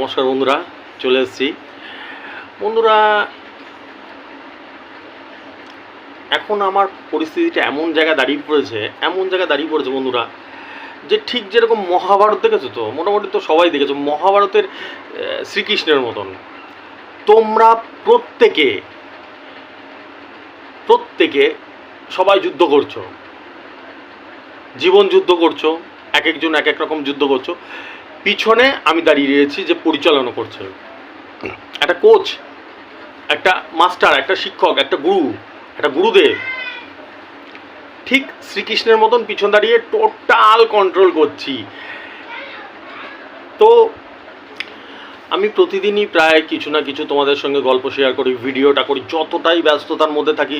নমস্কার বন্ধুরা, চলে এসেছি। বন্ধুরা, এখন আমার পরিস্থিতিটা এমন জায়গায় দাঁড়িয়ে পড়েছে বন্ধুরা, যে ঠিক যেরকম মহাভারত দেখেছো তো, মোটামুটি তো সবাই দেখেছো মহাভারতের শ্রীকৃষ্ণের মতন। তোমরা প্রত্যেকে সবাই যুদ্ধ করছো, জীবন যুদ্ধ করছো, এক একজন এক এক রকম যুদ্ধ করছো। পিছনে আমি দাঁড়িয়ে রয়েছি যে পরিচালনা করছে একটা কোচ, একটা মাস্টার, একটা শিক্ষক, একটা গুরু, একটা গুরুদেব। ঠিক শ্রীকৃষ্ণের মতন পিছন দাঁড়িয়ে টোটাল কন্ট্রোল করছি। তো আমি প্রতিদিনই প্রায় কিছু না কিছু তোমাদের সঙ্গে গল্প শেয়ার করি, ভিডিওটা করি, যতটাই ব্যস্ততার মধ্যে থাকি,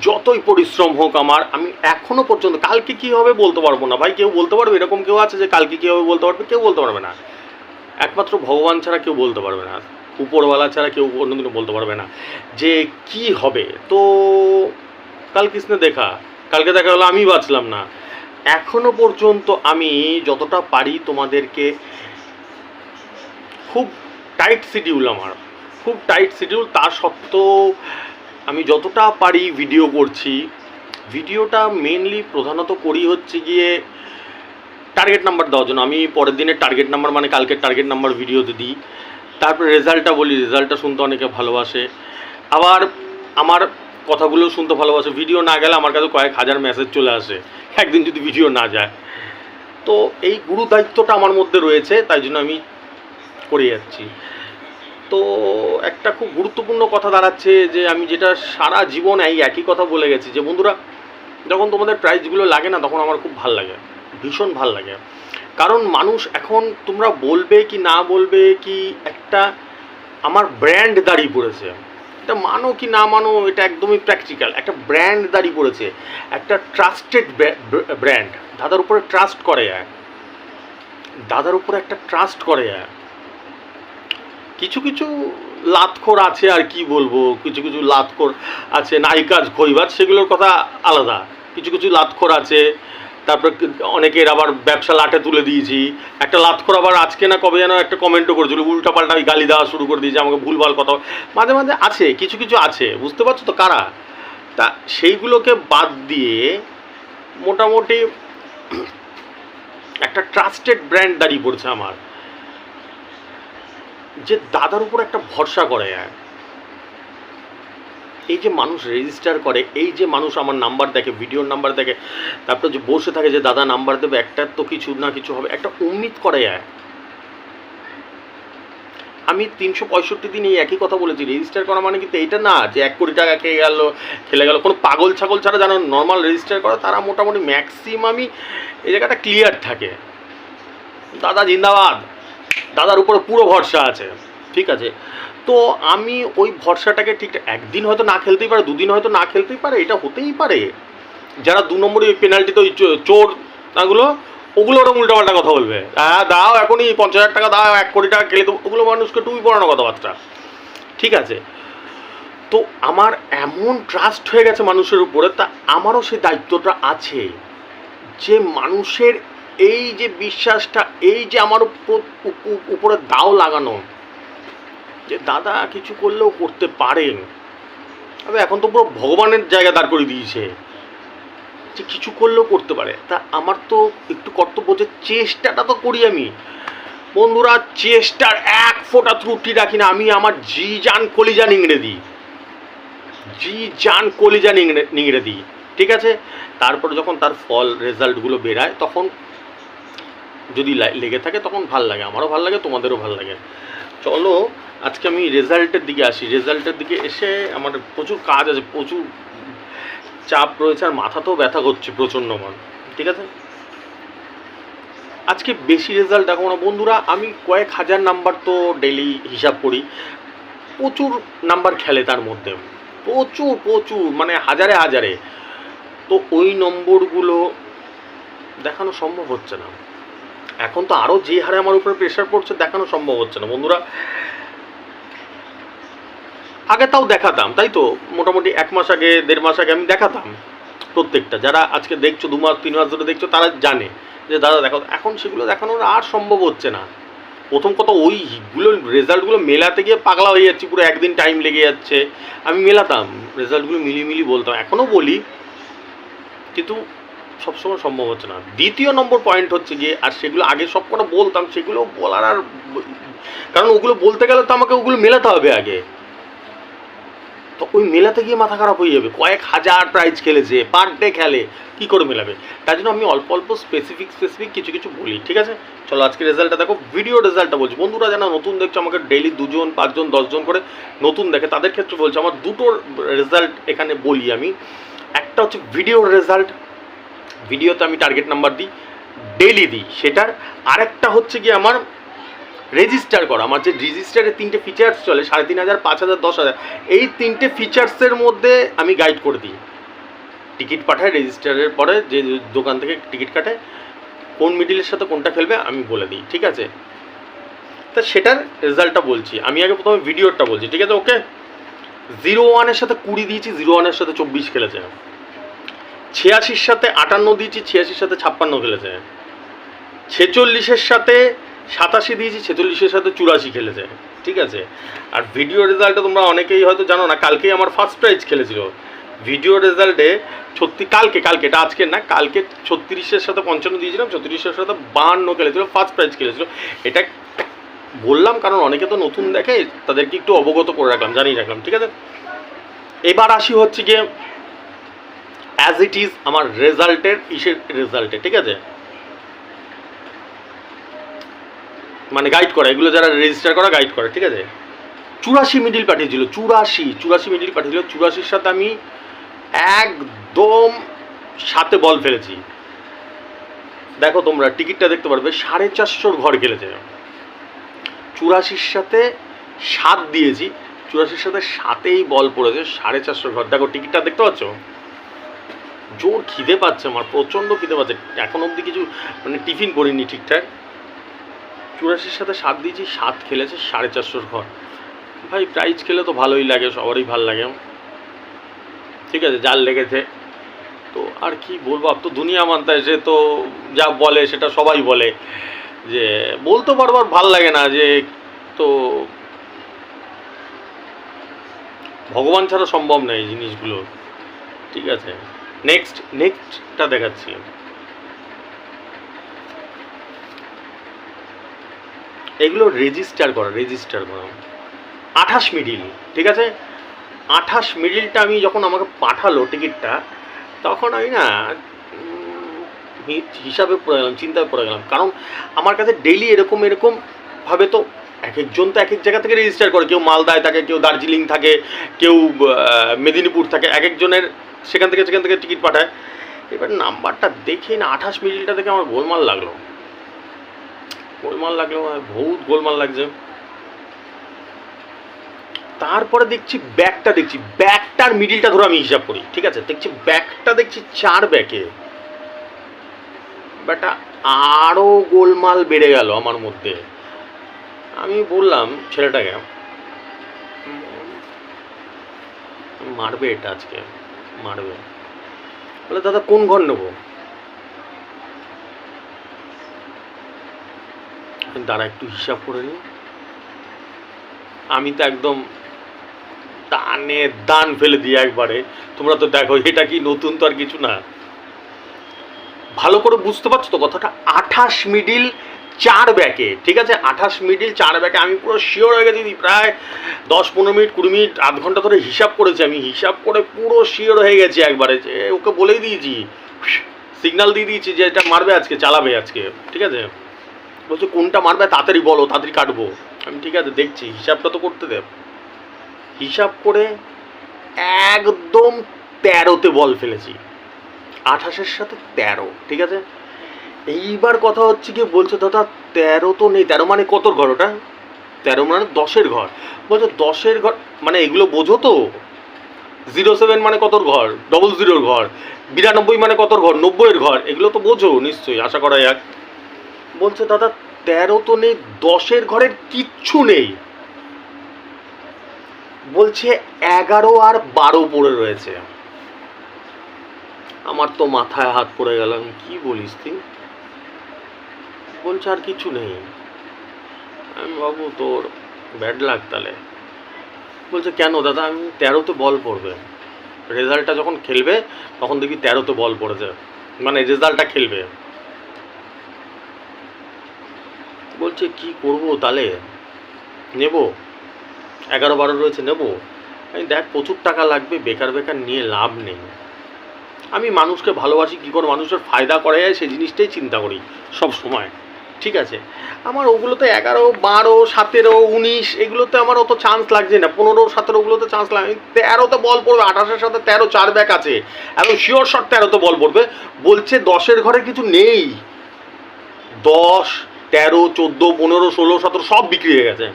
যতই পরিশ্রম হোক আমার, আমি এখনও পর্যন্ত কালকে কী হবে বলতে পারবো না ভাই। কেউ বলতে পারবে? এরকম কেউ আছে যে কালকে কী হবে বলতে পারবে? কেউ বলতে পারবে না। একমাত্র ভগবান ছাড়া কেউ বলতে পারবে না, উপরওয়ালা ছাড়া কেউ অন্যদিনও বলতে পারবে না যে কি হবে। তো কাল কৃষ্ণে কালকে দেখা হলো আমি বাঁচলাম না। এখনো পর্যন্ত আমি যতটা পারি তোমাদেরকে, খুব টাইট শিডিউল আমার, খুব টাইট শিডিউল, তা সত্ত্বেও আমি যতটা পারি ভিডিও করছি। ভিডিওটা মেনলি প্রধানত করি হচ্ছে গিয়ে টার্গেট নাম্বার দেওয়ার জন্য। আমি পরের দিনের টার্গেট নাম্বার, মানে কালকের টার্গেট নাম্বার ভিডিওতে দিই। তারপরে রেজাল্টটা বলি, রেজাল্টটা শুনতে অনেকে ভালোবাসে, আবার আমার কথাগুলো শুনতে ভালোবাসে। ভিডিও না গেলে আমার কাছে কয়েক হাজার মেসেজ চলে আসে একদিন যদি ভিডিও না যায়। তো এই গুরু দায়িত্বটা আমার মধ্যে রয়েছে, তাই জন্য আমি করে যাচ্ছি। তো একটা খুব গুরুত্বপূর্ণ কথা দাঁড়াচ্ছে যে আমি যেটা সারা জীবন এই একই কথা বলে গেছি, যে বন্ধুরা, যখন তোমাদের প্রাইজগুলো লাগে না, তখন আমার খুব ভাল লাগে, ভীষণ ভাল লাগে। কারণ মানুষ এখন, তোমরা বলবে কি না বলবে কি, একটা আমার ব্র্যান্ড দাঁড়িয়ে পড়েছে। এটা মানো কি না মানো, এটা একদমই প্র্যাকটিক্যাল। একটা ব্র্যান্ড দাঁড়িয়ে পড়েছে, একটা ট্রাস্টেড ব্র্যান্ড। দাদার উপরে ট্রাস্ট করে, দাদার উপরে একটা ট্রাস্ট করে। কিছু কিছু লাতখোর আছে, আর কি বলবো, কিছু কিছু লাতখোর আছে, নায়িকাজ খইবাজ, সেগুলোর কথা আলাদা। কিছু কিছু লাতখোর আছে। তারপরে অনেকের আবার ব্যবসা লাটে তুলে দিয়েছি। একটা লাতখোর আবার আজকে না কবে যেন একটা কমেন্টও করেছিল, উল্টাপাল্টা গালি দেওয়া শুরু করে দিয়েছে আমাকে, ভুলভাল কথা মাঝে মাঝে আছে, কিছু কিছু আছে, বুঝতে পারছো তো কারা। তা সেইগুলোকে বাদ দিয়ে মোটামুটি একটা ট্রাস্টেড ব্র্যান্ড দাঁড়িয়ে পড়ছে আমার, যে দাদার উপর একটা ভরসা করে। এই যে মানুষ রেজিস্টার করে, এই যে মানুষ আমার নাম্বার দেখে, ভিডিওর নাম্বার দেখে, তারপর যে বসে থাকে যে দাদা নাম্বার দেবে, একটা তো কিছু না কিছু হবে, একটা উম্মিদ করে। আমি 365 দিন এই একই কথা বলেছি, রেজিস্টার করা মানে কিন্তু এইটা না যে 1 কোটি টাকা খেলে গেল। কোনো পাগল ছাগল ছাড়া জানো নর্মাল রেজিস্টার করা, তারা মোটামুটি ম্যাক্সিমামই এই জায়গাটা ক্লিয়ার থাকে। দাদা জিন্দাবাদ, দাদার উপরে পুরো ভরসা আছে, ঠিক আছে। তো আমি ওই ভরসাটাকে ঠিক, একদিন হয়তো না খেলতেই পারে, দুদিন হয়তো না খেলতেই পারে, এটা হতেই পারে। যারা 2 নম্বরে ওই পেনাল্টিতে ওই চোর নাগুলো, ওগুলো ওরা উল্টাপাল্টা কথা বলবে, হ্যাঁ দাও এখনই 50,000 টাকা দাও, 1 কোটি টাকা খেলে, তো ওগুলো মানুষকে টুপি পড়ানো কথাবার্তা, ঠিক আছে। তো আমার এমন ট্রাস্ট হয়ে গেছে মানুষের উপরে, তা আমারও সেই দায়িত্বটা আছে যে মানুষের এই যে বিশ্বাসটা, এই যে আমার উপরে দাও লাগানো, যে দাদা কিছু করলেও করতে পারেন। তবে এখন তো পুরো ভগবানের জায়গা দাঁড় করে দিয়েছে, যে কিছু করলেও করতে পারে। তা আমার তো একটু কর্তব্য যে চেষ্টাটা তো করি আমি। বন্ধুরা, চেষ্টার এক ফোঁটা ত্রুটি রাখি না আমি। আমার জি জান কলিজা নিংড়ে দিই, জি জান কলিজা নিংড়ে দিই, ঠিক আছে। তারপরে যখন তার ফল রেজাল্টগুলো বেরায়, তখন যদি লেগে থাকে তখন ভাল লাগে, আমারও ভাল লাগে, তোমাদেরও ভাল লাগে। চলো আজকে আমি রেজাল্টের দিকে আসি। রেজাল্টের দিকে এসে আমার প্রচুর কাজ আছে, প্রচুর চাপ রয়েছে, আর মাথাতেও ব্যথা করছে প্রচণ্ড মান, ঠিক আছে। আজকে বেশি রেজাল্ট দেখো না বন্ধুরা, আমি কয়েক হাজার নাম্বার তো ডেলি হিসাব করি, প্রচুর নাম্বার খেলে তার মধ্যে, প্রচুর প্রচুর, মানে হাজারে হাজারে। তো ওই নম্বরগুলো দেখানো সম্ভব হচ্ছে না এখন। তো আরও যে হারে আমার উপরে প্রেশার পড়ছে, দেখানো সম্ভব হচ্ছে না বন্ধুরা। আগে তাও দেখাতাম, তাই তো, মোটামুটি 1 মাস আগে, 1.5 মাস আগে আমি দেখাতাম প্রত্যেকটা। যারা আজকে দেখছো 2 মাস 3 মাস ধরে দেখছো, তারা জানে যে দাদা দেখো। এখন সেগুলো দেখানোর আর সম্ভব হচ্ছে না, প্রথম কথা ওইগুলো রেজাল্টগুলো মেলাতে গিয়ে পাগলা হয়ে যাচ্ছি, পুরো একদিন টাইম লেগে যাচ্ছে। আমি মেলাতাম, রেজাল্টগুলো মিলিয়ে বলতাম, এখনও বলি, কিন্তু সবসময় সম্ভব হচ্ছে না। দ্বিতীয় নম্বর পয়েন্ট হচ্ছে গিয়ে, আর সেগুলো আগে সব কটা বলতাম, সেগুলো বলার আর, কারণ ওগুলো বলতে গেলে তো আমাকে ওগুলো মেলাতে হবে আগে, তো ওই মেলাতে গিয়ে মাথা খারাপ হয়ে যাবে। কয়েক হাজার প্রাইজ খেলেছে, পার ডে খেলে, কী করে মেলাবে? তাই জন্য আমি অল্প অল্প স্পেসিফিক কিছু বলি, ঠিক আছে? চলো আজকে রেজাল্টটা দেখো, ভিডিও রেজাল্টটা বলছি। বন্ধুরা যারা নতুন দেখছো, আমাকে ডেইলি 2 জন 5 জন 10 জন করে নতুন দেখে, তাদের ক্ষেত্রে বলছি, আমার দুটো রেজাল্ট এখানে বলি আমি। একটা হচ্ছে ভিডিওর রেজাল্ট, ভিডিওতে আমি টার্গেট নাম্বার দিই, ডেইলি দিই সেটার। আরেকটা হচ্ছে কি আমার রেজিস্টার করা, আমার যে রেজিস্টারের 3টে ফিচার্স চলে, 3500, 5000, 10000, এই 3টে ফিচার্সের মধ্যে আমি গাইড করে দিই। টিকিট পাঠায় রেজিস্টারের পরে, যে দোকান থেকে টিকিট কাটে, কোন মিডিলের সাথে কোনটা খেলবে আমি বলে দিই, ঠিক আছে? তা সেটার রেজাল্টটা বলছি আমি। আগে প্রথমে ভিডিওরটা বলছি, ঠিক আছে? ওকে, 01-এর সাথে 20 দিয়েছি, 01-এর সাথে 24 খেলেছে। 86-এর সাথে 58 দিয়েছি, 86-এর সাথে 56 খেলেছে। 46-এর সাথে 87 দিয়েছি, 46-এর সাথে 84 খেলেছে, ঠিক আছে? আর ভিডিও রেজাল্টে তোমরা অনেকেই হয়তো জানো না, কালকেই আমার ফার্স্ট প্রাইজ খেলেছিল ভিডিও রেজাল্টে। কালকে এটা আজকে না, কালকে 36-এর সাথে 55 দিয়েছিলাম, 34-এর সাথে 52 খেলেছিল, ফার্স্ট প্রাইজ খেলেছিল। এটা বললাম কারণ অনেকে তো নতুন দেখে, তাদেরকে একটু অবগত করে রাখলাম, জানিয়ে রাখলাম, ঠিক আছে? এবার আসি হচ্ছে গিয়ে অ্যাজ ইট ইজ আমার রেজাল্টে, ঠিক আছে? মানে গাইড করা, এগুলো যারা রেজিস্টার করা গাইড করে, ঠিক আছে? 84 মিডিল পাঠিয়েছিল, 84 মিডিল পাঠিয়েছিল। 84-এর সাথে আমি একদম 7 বল ফেলেছি। দেখো তোমরা টিকিটটা দেখতে পারবে, 450 ঘর খেলেছে। 84-এর সাথে 7 দিয়েছি, 84-এর সাথে 7এই বল পড়েছে, 450 ঘর। দেখো টিকিটটা দেখতে পাচ্ছ? জোর খিদে পাচ্ছে আমার, প্রচণ্ড খিদে পাচ্ছে, এখন অবধি কিছু মানে টিফিন করিনি ঠিকঠাক। 84-এর সাথে 7 দিয়েছি, 7 খেলেছে, 450 ঘর। ভাই প্রাইজ খেলে তো ভালোই লাগে, সবারই ভালো লাগে, ঠিক আছে? যার লেগেছে তো আর কি বলবো, আপ তো দুনিয়া মানতা সে তো যা বলে সেটা সবাই বলে, যে বলতে বারবার ভাল লাগে না, যে তো ভগবান ছাড়া সম্ভব নয় এই জিনিসগুলো, ঠিক আছে? নেক্সটটা দেখাচ্ছি। এগুলো রেজিস্টার করা 28 মিডিল, ঠিক আছে? 28 মিডিলটা আমি যখন আমাকে পাঠালো টিকিটটা, তখন আমি না হিসাবে পড়ে গেলাম, চিন্তায় পড়ে গেলাম। কারণ আমার কাছে ডেইলি এরকমভাবে তো এক একজন তো এক এক জায়গা থেকে রেজিস্টার করে, কেউ মালদায় থাকে, কেউ দার্জিলিং থাকে, কেউ মেদিনীপুর থাকে, এক একজনের সেখান থেকে টিকিট পাঠায়। এবার নাম্বারটা দেখেই না, 28 মিডিলটা দেখে আমার গোলমাল লাগলো, বহুত গোলমাল লাগছে। তারপরে দেখছি ব্যাকটার মিডিলটা ধরে আমি হিসাব করি, ঠিক আছে? ব্যাকটা দেখছি 4 ব্যাকে, ব্যাটা আরও গোলমাল বেড়ে গেল আমার মধ্যে। আমি বললাম ছেলেটাকে, মারবে এটা আজকে, মারবে। বলে দাদা কোন ঘর নেবো? দাঁড়া একটু হিসাব করে নি। আমি তো একদম দান ফেলে দিই একবারে। তোমরা তো দেখো, এটা কি নতুন তো আর কিছু না। ভালো করে বুঝতে পারছো তো কথাটা? 28 মিডিল 4 ব্যাকে, ঠিক আছে? 28 মিডিল 4 ব্যাকে আমি পুরো শিওর হয়ে গেছি। প্রায় 10-15 মিনিট 20 মিনিট আধ ঘন্টা ধরে হিসাব করেছি আমি, হিসাব করে পুরো শিওর হয়ে গেছি একবারে, যে ওকে বলেই দিয়েছি, সিগন্যাল দিয়ে দিয়েছি যে এটা মারবে আজকে, চালাবে আজকে, ঠিক আছে? বলছে কোনটা মারবে তাড়াতাড়ি বলো, তাড়াতাড়ি কাটবো। আমি ঠিক আছে দেখছি, হিসাবটা তো করতে দেব। হিসাব করে একদম 13তে বল ফেলেছি, 28-এর সাথে 13, ঠিক আছে? এইবার কথা হচ্ছে কি, বলছে দাদা 13 তো নেই। 13 মানে কত ঘর ওটা? 13 মানে 10-এর ঘর। বলছে 10-এর ঘর মানে এগুলো বোঝো তো? 07 মানে কত ঘর? 00-এর ঘর। 92 মানে কত ঘর? 90-এর ঘর। এগুলো তো বোঝো নিশ্চয়ই, আশা করা যাক। বলছে দাদা 13 তো নেই, 10-এর ঘরের কিচ্ছু নেই। বলছে 11 আর 12 পড়ে রয়েছে। আমার তো মাথায় হাত পড়ে গেলাম, কি বলিস তুই? বলছে আর কিছু নেই। আমি বাবু তোর ব্যাড লাগ তাহলে। বলছে কেন দাদা? আমি 13তে বল পড়বে, রেজাল্টটা যখন খেলবে তখন দেখবি 13তে বল পড়েছে, মানে রেজাল্টটা খেলবে। বলছে কি করব তাহলে, নেব 11-12 রয়েছে নেব। আমি দেখ প্রচুর টাকা লাগবে, বেকার বেকার নিয়ে লাভ নেই। আমি মানুষকে ভালোবাসি, কী করে মানুষের ফায়দা করা যায় সেই জিনিসটাই চিন্তা করি সব সময়, ঠিক আছে? আমার ওগুলোতে 11, 12, 17, 19 এগুলোতে আমার অত চান্স লাগছে না, 15, 17 ওগুলোতে চান্স লাগে। 13তে বল পড়বে, 28-এর সাথে 13 4 ব্যাক আছে, এবং শিওর শট 13তে বল পড়বে। বলছে 10-এর ঘরে কিছু নেই, 10, 13, 14, 15, 16, 17 সব বিক্রি হয়ে গেছে।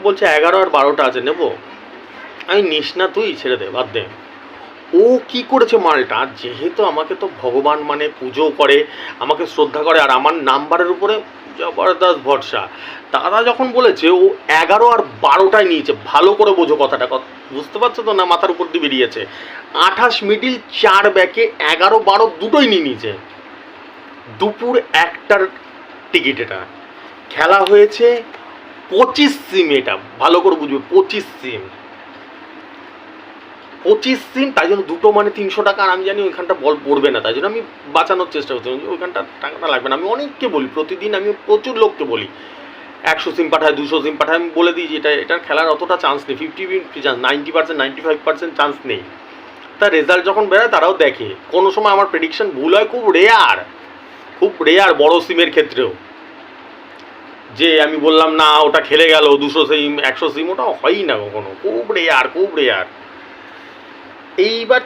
বলছে 11 আর 12টা আছে নেব। আমি নিস না, তুই ছেড়ে দে, বাদ দে। ও কি করেছে মালটা, যেহেতু আমাকে তো ভগবান মানে পুজো করে, আমাকে শ্রদ্ধা করে, আর আমার নাম্বারের উপরে জবরদস্ত ভরসা। দাদা যখন বলেছে ও 11 আর 12টায় নিয়েছে, ভালো করে বোঝো কথাটা, বুঝতে পারছো তো না? মাথার উপর দিয়ে বেরিয়েছে। 28 মিডিল 4 ব্যাকে 11, 12 দুটোই নিয়ে নিয়েছে। দুপুর 1টার টিকিট এটা, খেলা হয়েছে 25 সিম, এটা ভালো করে বুঝবে, 25 সিম, 25 সিম, তাই জন্য দুটো মানে 300 টাকা। আর আমি জানি ওইখানটা বল পড়বে না, তাই জন্য আমি বাঁচানোর চেষ্টা করছি, ওইখানটা টাকাটা লাগবে না। আমি অনেককে বলি, প্রতিদিন আমি প্রচুর লোককে বলি 100 সিম পাঠায়, 200 সিম পাঠায়। আমি বলে দিই যে এটার খেলার অতটা চান্স নেই, 50-50 চান্স, 90%, 95% চান্স নেই। তার রেজাল্ট যখন বেরোয় তারাও দেখে, কোনো সময় আমার প্রেডিকশন ভুল হয়, খুব রেয়ার, খুব রেয়ার, বড় সিমের ক্ষেত্রেও। যে আমি বললাম না ওটা খেলে গেল 200 সিম 100 সিম, ওটা হয়ই না কখনো, খুব রেয়ার, খুব রেয়ার। এইবার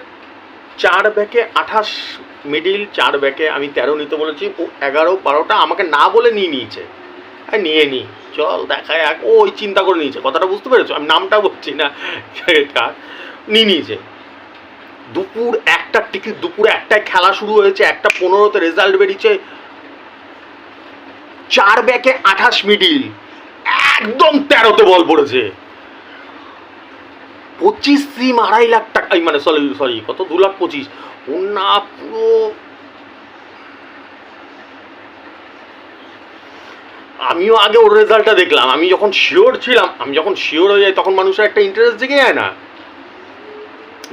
4 ব্যাকে 28 মিডিল 4 ব্যাকে আমি 13 নিতে বলেছি, ও 11, 12টা আমাকে না বলে নিয়ে নিয়েছে। নিয়ে নি, চল দেখা যাক, ও ওই চিন্তা করে নিয়েছে, কথাটা বুঝতে পেরেছো? আমি নামটা বলছি না, নিয়ে নিয়েছে। দুপুর 1টার টিকিট, দুপুর 1টায় খেলা শুরু হয়েছে, 1:15-তে রেজাল্ট বেরিয়েছে। 4 ব্যাকে 28 মিডিল, একদম 13তে বল পড়েছে। 25 সিম 2.5 লাখ টাকা, মানে সরি কত, 2,25,000। ও না পুরো, আমিও আগে ওর রেজাল্টটা দেখলাম, আমি যখন শিওর ছিলাম, আমি যখন শিওর হয়ে যাই তখন মানুষের একটা ইন্টারেস্ট জেগে যায় না,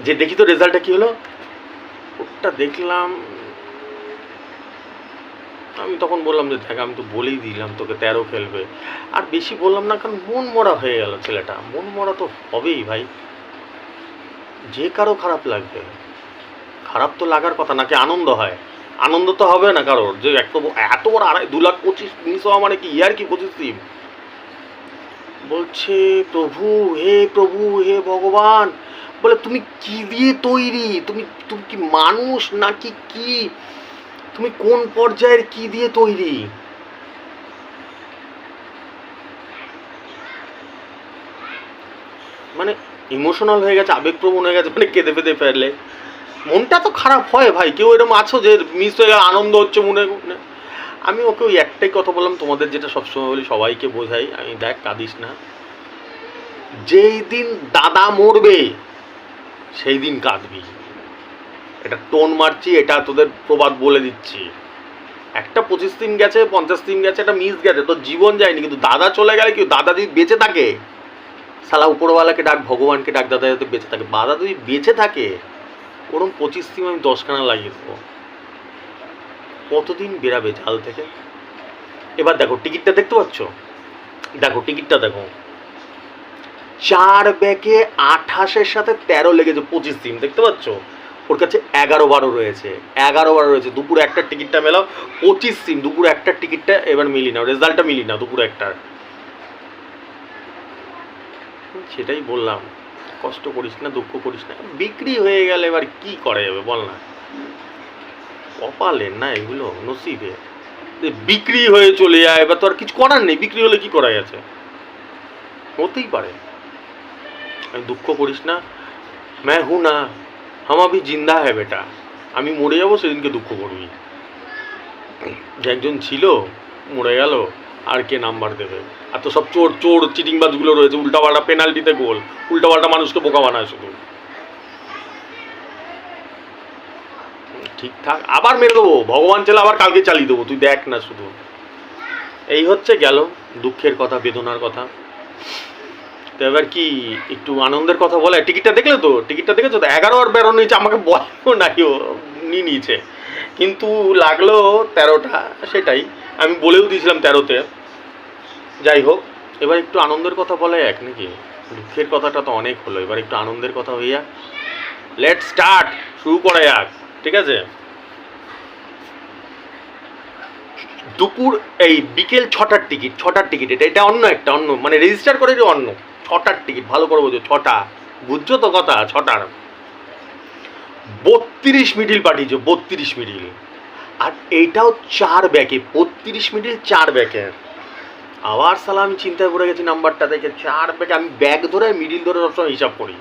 যে দেখি তো রেজাল্টটা কি হলো। ওটা দেখলাম, আমি তখন বললাম যে দেখ আমি তো বলেই দিলাম তোকে 13 খেলবে, আর বেশি বললাম না, কারণ মন মরা হয়ে গেল ছেলেটা। মন মরা তো হবেই ভাই, যে কারো খারাপ লাগবে, খারাপ তো লাগার কথা, নাকি আনন্দ হয়? আনন্দ তো হবে না কারোর, যে এত বড় 2,25,000 হওয়া মানে কি ইয়ার কি 25 সিম। বলছে প্রভু, হে প্রভু, হে ভগবান, বলে তুমি কি দিয়ে তৈরি, তুমি তুমি কি মানুষ নাকি কি, তুমি কোন পর্যায়ের কি দিয়ে তৈরি? মানে ইমোশনাল হয়ে গেছে, আবেগপ্রবণ হয়ে গেছে, মানে কেঁদে ফেঁদে ফেললে মনটা তো খারাপ হয় ভাই। কেউ এরকম আছো যে মিস হয়ে গেল, আনন্দ হচ্ছে মনে। আমি ওকে ওই একটাই কথা বললাম, তোমাদের যেটা সবসময় বলি, সবাইকে বোঝাই আমি, দেখ কাঁদিস না, যেই দিন দাদা মরবে সেই দিন কাঁদবি। এটা টোন মারছি, এটা তোদের প্রবাদ বলে দিচ্ছি। একটা 25 দিন গেছে, 50 দিন গেছে, একটা মিস গেছে, তোর জীবন যায়নি, কিন্তু দাদা চলে গেলে কি, দাদা যদি বেঁচে থাকে, সালা উপরওয়ালাকে ডাক, ভগবানকে ডাক, দাদা যাতে বেঁচে থাকে। দাদা যদি বেঁচে থাকে, ওরম 25 দিন আমি 10খানা লাগিয়ে দেবো। কতদিন বেরাবে জাল থেকে? এবার দেখো টিকিটটা দেখতে পাচ্ছ, দেখো টিকিটটা দেখো, 4 ব্যাকে 28-এর সাথে 13 লেগেছে, 25 দিন, দেখতে পাচ্ছ? ওর কাছে 11-12 রয়েছে, 11-12 রয়েছে। দুপুর 1টার টিকিটটা মেলাও, 25 সিম, দুপুর 1টার টিকিটটা এবার মিলি না, রেজাল্টটা মিলি না দুপুর 1টার। সেটাই বললাম, কষ্ট করিস না, দুঃখ করিস না, বিক্রি হয়ে গেলে এবার কি করা যাবে বল না? কপালের না এগুলো, নসিবে বিক্রি হয়ে চলে যায়, এবার তো আর কিছু করার নেই, বিক্রি হলে কি করা গেছে, হতেই পারে। আমি দুঃখ করিস না, मैं हूं ना, हम अभी जिंदा है बेटा। আমি মরে যাবো সেদিনকে দুঃখ করবি, যে একজন ছিল মরে গেল, আর কে নাম্বার দেবে? আর তো সব চোর চোর চিটিংবাজগুলো রয়েছে, উল্টাপাল্টা পেনাল্টিতে গোল, উল্টাপাল্টা মানুষকে বোকা বানায় শুধু। ঠিকঠাক আবার মেরে দেবো, ভগবান চাইলে আবার কালকে চালিয়ে দেবো, তুই দেখ না শুধু। এই হচ্ছে গেল দুঃখের কথা, বেদনার কথা। তো এবার কি একটু আনন্দের কথা বলে, টিকিটটা দেখলে তো, টিকিটটা দেখেছো তো, 11 আর 12 নিয়েছে, আমাকে বলেও নাই ও নিয়ে নিয়েছে, কিন্তু লাগলো 13টা, সেটাই আমি বলেও দিয়েছিলাম 13তে। যাই হোক, এবার একটু আনন্দের কথা বলে এক নাকি, দুঃখের কথাটা তো অনেক হলো, এবার একটু আনন্দের কথা হইয়া লেট স্টার্ট, শুরু করা যাক, ঠিক আছে। দুপুর এই বিকেল 6টার টিকিট, 6টার টিকিট, এটা অন্য একটা, অন্য মানে রেজিস্টার করে যে অন্য 6টার টিকিট, ভালো করে বোঝো, 6টা, বুঝছো তো কথা, 6টার 32 মিডিল পাঠিয়েছো, 32 মিডিল, আর এইটাও 4 ব্যাকে, 32 মিডিল 4 ব্যাকে। আবার সালা আমি চিন্তায় পড়ে গেছি নাম্বারটা দেখে, 4 ব্যাকে, আমি ব্যাগ ধরে মিডিল ধরে সবসময় হিসাব করি,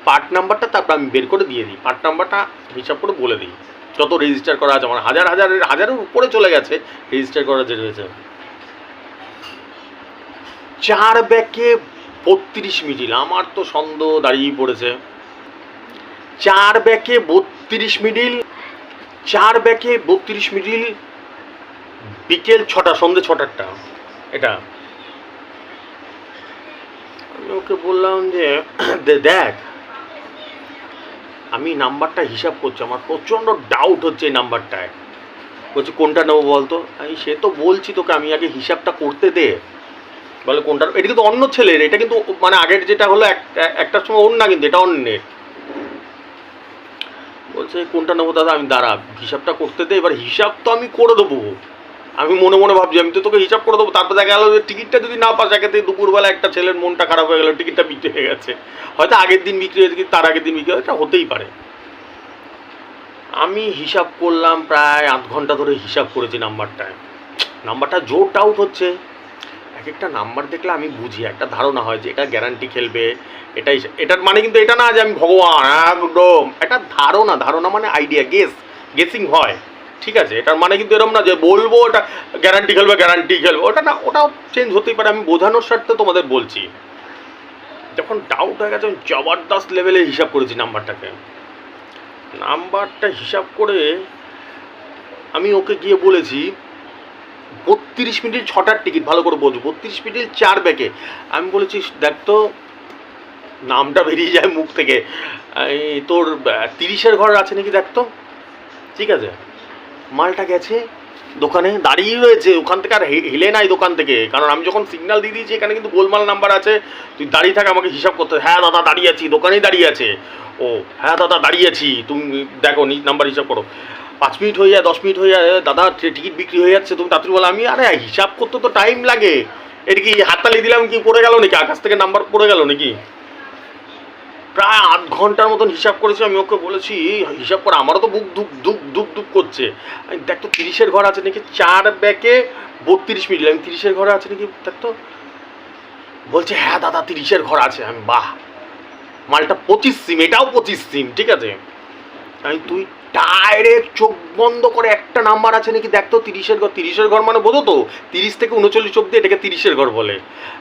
পার্ট নাম্বারটা তারপর আমি বের করে দিয়ে দিই, পার্ট নাম্বারটা হিসাব করে বলে দিই যত রেজিস্টার করা আছে, আমার হাজারের উপরে চলে গেছে রেজিস্টার করা যে রয়েছে। 4 ব্যাকে 32 মিডিল, আমার তো সন্দেহ দাঁড়িয়ে পড়েছে। 4 ব্যাকে 32 মিডিল, 4 ব্যাকে 32 মিডিল, বিকেল 6টা, সন্ধ্যে 6টারটা, এটা আমি ওকে বললাম যে দেখ, আমি নাম্বারটা হিসাব করছি, আমার প্রচণ্ড ডাউট হচ্ছে এই নাম্বারটায়। বলছি কোনটা নেবো বলতো, আমি সে তো বলছি তোকে, আমি আগে হিসাবটা করতে দে। বলে কোনটা, এটা কিন্তু অন্য ছেলের, এটা কিন্তু মানে আগের যেটা হলো একটার সময় ওর না, কিন্তু এটা অন্যের। বলছে কোনটা নেবো দাদা, আমি দাঁড়া হিসাবটা করতে দে, এবার হিসাব তো আমি করে দেবো, আমি মনে মনে ভাবছি আমি তো তোকে হিসাব করে দেবো, তারপর দেখা গেলো যে টিকিটটা যদি না পাস, একে দুপুরবেলা একটা ছেলের মনটা খারাপ হয়ে গেলো, টিকিটটা বিক্রি হয়ে গেছে, হয়তো আগের দিন বিক্রি হয়েছে, কিন্তু তার আগের দিন বিক্রি হয়েছে, এটা হতেই পারে। আমি হিসাব করলাম, প্রায় 8 ঘন্টা ধরে হিসাব করেছি নাম্বারটায়, নাম্বারটা জোর ডাউট হচ্ছে। এক একটা নাম্বার দেখলে আমি বুঝি, একটা ধারণা হয় যে এটা গ্যারান্টি খেলবে, এটাই, এটার মানে কিন্তু এটা না যে আমি ভগবান, একদম একটা ধারণা মানে আইডিয়া, গেসিং হয়, ঠিক আছে। এটার মানে কিন্তু এরকম না যে বলবো এটা গ্যারান্টি খেলবে, ওটা না, ওটাও চেঞ্জ হতেই পারে, আমি বোঝানোর স্বার্থে তোমাদের বলছি। যখন ডাউট হয়ে গেছে, আমি জবরদস্ত লেভেলে হিসাব করেছি নাম্বারটাকে, নাম্বারটা হিসাব করে আমি ওকে গিয়ে বলেছি 32 মিনিট 6টার টিকিট, ভালো করে বলছো, 32 মিনিট 4 ব্যাকে। আমি বলেছি দেখ তো, নামটা বেরিয়ে যায় মুখ থেকে, তোর 30-এর ঘর আছে নাকি দেখ তো, ঠিক আছে। মালটা গেছে দোকানে, দাঁড়িয়ে রয়েছে ওখান থেকে, আর হিলে নাই দোকান থেকে, কারণ আমি যখন সিগন্যাল দিয়ে দিয়েছি এখানে কিন্তু গোলমাল নাম্বার আছে, তুই দাঁড়িয়ে থাক, আমাকে হিসাব করতে, হ্যাঁ দাদা দাঁড়িয়ে আছি, দোকানেই দাঁড়িয়ে আছে, ও হ্যাঁ দাদা দাঁড়িয়ে আছি, তুমি দেখো নাম্বার হিসাব করো, 5 মিনিট হয়ে যায়, 10 মিনিট হয়ে যায়, দাদা টিকিট বিক্রি হয়ে যাচ্ছে, তুমি তাড়াতাড়ি বলো। আমি আরে হিসাব করতে তো টাইম লাগে, এটা কি হাততালি দিলাম কি পড়ে গেল নাকি, আকাশ থেকে নাম্বার পড়ে গেল নাকি, প্রায় 8 ঘন্টার মতন হিসাব করেছি। আমি ওকে বলেছি হিসাব করে, আমারও তো বুক ধুপ ধুপ ধুপ ধুপ করছে, আমি দেখ তো 30-এর ঘর আছে নাকি, 4 ব্যাকে 32 মিনিট, আমি 30-এর ঘরে আছে নাকি দেখ তো। বলছে হ্যাঁ দাদা 30-এর ঘর আছে। আমি বাহ, মালটা 25 সিম, এটাও 25 সিম, ঠিক আছে। আমি তুই ডাইরেক্ট চোখ বন্ধ করে একটা নাম্বার আছে নাকি দেখ তো 30-এর ঘর, 30-এর ঘর মানে বোঝো তো, 30 থেকে 39 অব্দি এটাকে 30-এর ঘর বলে।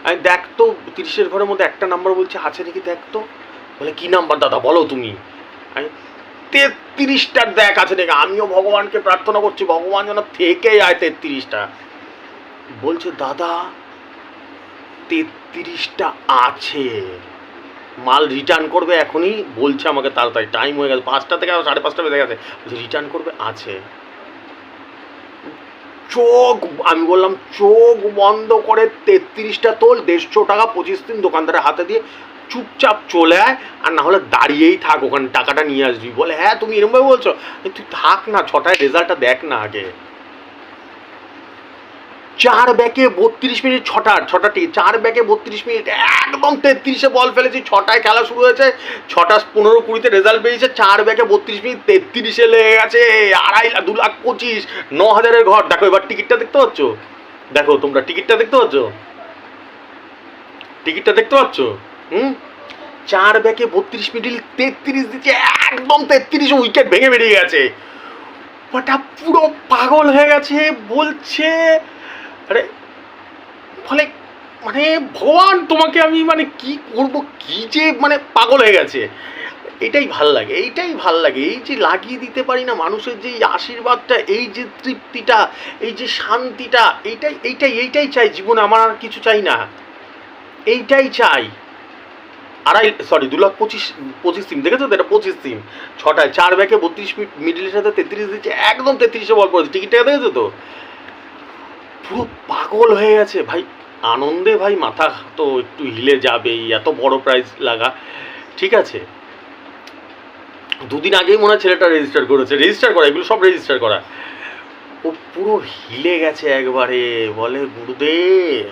আমি দেখ তো 30-এর ঘরের মধ্যে একটা নাম্বার বলছে আছে নাকি দেখ তো। বলে কী নাম্বার দাদা বলো তুমি। আমি 33টার দেখ আছে নাকি, আমিও ভগবানকে প্রার্থনা করছি ভগবান যেন থেকে যায় 33টা। বলছে দাদা 33টা আছে, মাল রিটার্ন করবে এখনই, বলছে আমাকে তাড়াতাড়ি, টাইম হয়ে গেছে 5টা থেকে 5:30 বেজে গেছে, বলছে রিটার্ন করবে, আছে। চোখ, আমি বললাম চোখ বন্ধ করে 33টা তোল, 150 টাকা 25 দিন দোকানদারের হাতে দিয়ে চুপচাপ চলে আয়, আর না হলে দাঁড়িয়েই থাক ওখানে, টাকাটা নিয়ে আসবি। বলে হ্যাঁ তুমি এরকমভাবে বলছো, তুই থাক না, 6টায় রেজাল্টটা দেখ না আগে। 4 ব্যাকে 32 মিনিট, 6টা টিকিট, 4 ব্যাকে 32 মিনিট, একদম 33-এ বল ফেলেছি, 6টায় খেলা শুরু হয়েছে, 6টা 15-20-তে রেজাল্ট বেরিয়েছে, 4 ব্যাকে 32 মিনিট, 33-এ লেগে গেছে 2,25,000, 9,000-এর ঘর। দেখো এবার টিকিটটা দেখতে পাচ্ছ, দেখো তোমরা টিকিটটা দেখতে পাচ্ছ, টিকিটটা দেখতে পাচ্ছ, 4 ব্যাকে 32 মিনিট 33 দিচ্ছে, একদম 33-এ উইকেট ভেঙে বেরিয়ে গেছে। ওটা পুরো পাগল হয়ে গেছে, বলছে আরে ফলে মানে ভগবান তোমাকে আমি মানে কি করব, কি যে মানে পাগল হয়ে গেছে। এটাই ভাল লাগে, এইটাই ভাল লাগে, এই যে লাগিয়ে দিতে পারি না মানুষের যে আশীর্বাদটা, এই যে তৃপ্তিটা, এই যে শান্তিটা, এইটাই এইটাই এইটাই চাই জীবনে, আমার আর কিছু চাই না, এইটাই চাই। 2,25,000 সিম দেখেছো তো, এটা 25 সিম, 6টায় 4 ব্যাগে 32 মিডিলের সাথে 33 দিচ্ছে, একদম 33-এ বল পড়েছে, টিকিটটা দেখেছো তো, পুরো পাগল হয়ে গেছে ভাই আনন্দে, ভাই মাথা তো একটু হিলে যাবেই, এত বড় প্রাইস লাগা। ঠিক আছে, দুদিন আগেই মনে হয় ছেলেটা রেজিস্টার করা, এগুলো সব রেজিস্টার করা, ও পুরো হিলে গেছে একবারে, বলে গুরুদেব,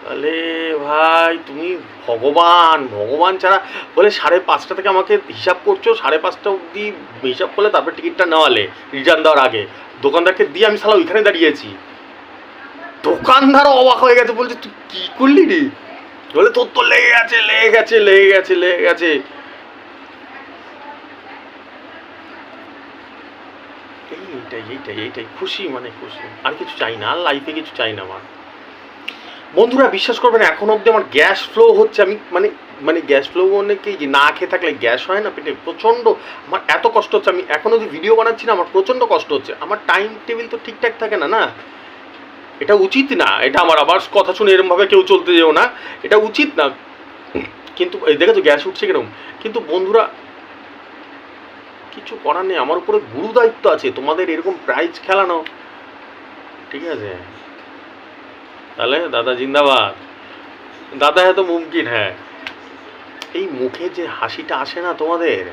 বলে ভাই তুমি ভগবান ছাড়া, বলে 5:30 থেকে আমাকে হিসাব করছো, 5:30 অবধি হিসাব করলে তারপরে টিকিটটা নেওয়ালে রিটার্ন দেওয়ার আগে, দোকানদারকে দিয়ে আমি শালা ওইখানে দাঁড়িয়েছি, দোকানদারও অবাক হয়ে গেছে, বলছে তুই কি করলি রে, বলে তোর তো লেগে গেছে। এইটাই খুশি, মানে খুশি, আর কিছু চাই না, আর লাইফে কিছু চাই না আমার। বন্ধুরা বিশ্বাস করবেন এখন অবধি আমার গ্যাস ফ্লো হচ্ছে, আমি মানে গ্যাস ফ্লো মানে কি, যে না খেয়ে থাকলে গ্যাস হয় না পেটে, প্রচণ্ড আমার এত কষ্ট হচ্ছে, আমি এখনও যে ভিডিও বানাচ্ছি না আমার প্রচণ্ড কষ্ট হচ্ছে, আমার টাইম টেবিল তো ঠিকঠাক থাকে না, না এটা উচিত না, এটা আমার আবার কথা শুনে এরমভাবে কেউ চলতে যেও না, এটা উচিত না, কিন্তু এই দেখেছো গ্যাস উঠছে কিরকম, কিন্তু বন্ধুরা কিছু করার নেই, আমার উপরে গুরু দায়িত্ব আছে তোমাদের এরকম প্রাইজ খেলানো, ঠিক আছে, তাহলে দাদা জিন্দাবাদ, দাদা হ্যাঁ তো মুমকিন হ্যাঁ। এই মুখে যে হাসিটা আসে না তোমাদের,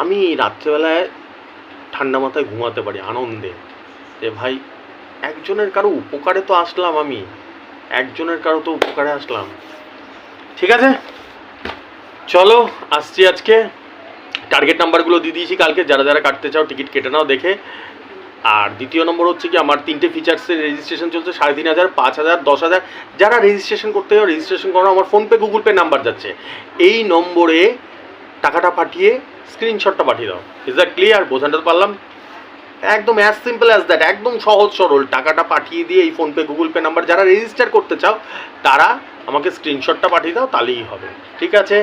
আমি রাত্রেবেলায় ঠান্ডা মাথায় ঘুমাতে পারি আনন্দে, যে ভাই একজনের কারো উপকারে তো আসলাম, আমি একজনের কারো তো উপকারে আসলাম। ঠিক আছে চলো আসছি, আজকে টার্গেট নাম্বারগুলো দিয়ে দিয়েছি, কালকে যারা যারা কাটতে চাও টিকিট কেটে নাও দেখে। আর দ্বিতীয় নম্বর হচ্ছে কি, আমার 3টে ফিচার্সের রেজিস্ট্রেশন চলছে, 3,500, 5,000, 10,000, যারা রেজিস্ট্রেশন করতে হয় রেজিস্ট্রেশন করো, আমার ফোনপে গুগল পে নাম্বার যাচ্ছে, এই নম্বরে টাকাটা পাঠিয়ে স্ক্রিনশটটা পাঠিয়ে দাও। Is that clear? বোঝাতে পারলাম? একদম অ্যাজ সিম্পল অ্যাজ দ্যাট, একদম সহজ সরল, টাকাটা পাঠিয়ে দিয়ে এই ফোনপে গুগল পে নাম্বার, যারা রেজিস্টার করতে চাও তারা আমাকে স্ক্রিনশটটা পাঠিয়ে দাও, তাহলেই হবে। ঠিক আছে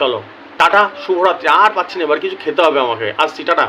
চলো টাটা, শুভরাত্রি, আর পাচ্ছি না, এবার কিছু খেতে হবে আমাকে, আসছি, টাটা।